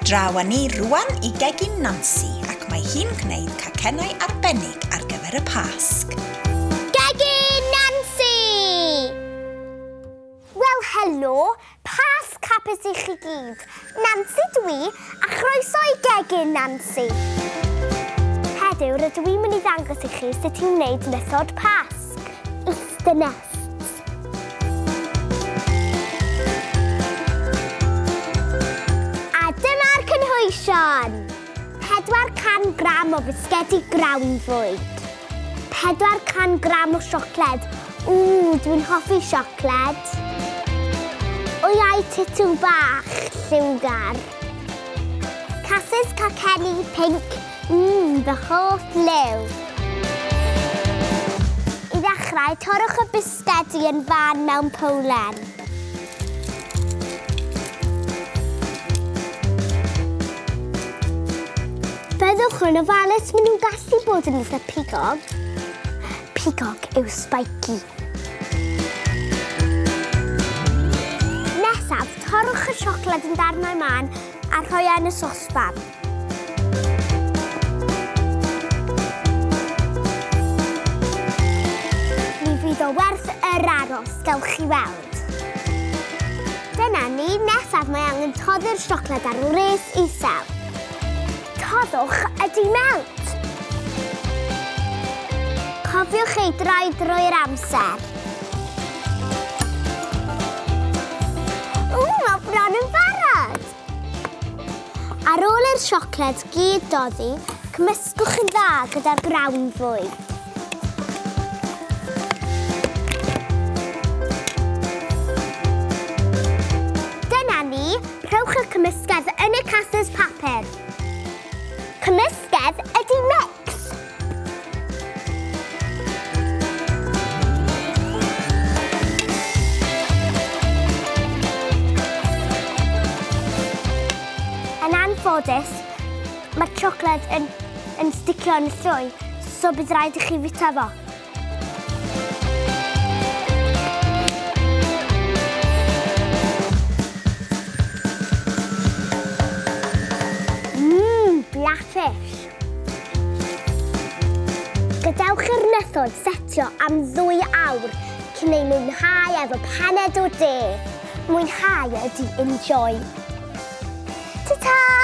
Draw â ni rwan I Gegin Nansi ac mae hi'n gwneud cacennau arbennig ar gyfer y Pasg. Gegin Nansi! Wel, helo, Pasg hapus I chi gyd. Nansi dwi a chroeso I Gegin Nansi. Heddiw, rydw i'n mynd I ddangos I chi sut i'n gwneud Nythod Pasg. Easter nests. A dyma'r cynhwysion. 400 gram o fisgedi grawnfwyd. 400 gram o siocled. Dwi'n hoffi siocled. Wyau titw bach, lliwgar. Casys cacenni pink. Fy hoff liw. I ddechrau, torrwch y bisgedi yn fan mewn powlen. Byddwch yn ofalus maen nhw'n gallu bod yn eitha pigog. Pigog yw spiky. Nesaf, torrwch y siocled yn darnau man a rhoi yn y sosban. Mi fydd o werth yr aros, gewch chi weld. Dyna ni, nesaf mae angen toddi'r siocled ar wres isel. Toddwch ydi melt. Cofiwch ei droi drwy'r amser. Mae bron yn barod. Ar ôl i'r siocled gyd doddi, cymysgwch yn dda gyda'r grawnfwyd. Dyna ni, rhowch y cymysgedd yn y casys papur. Cymysgedd ydi mix. Yn anffodus, mae'r siocled yn sticio yn y llwy, so bydd rhaid I chi fita fo. Blafish. Gadewch i'r nythod setio am 2 awr cyn ei mwynhau efo paned o de. Mwynhau ydi enjoy. Ta-ta!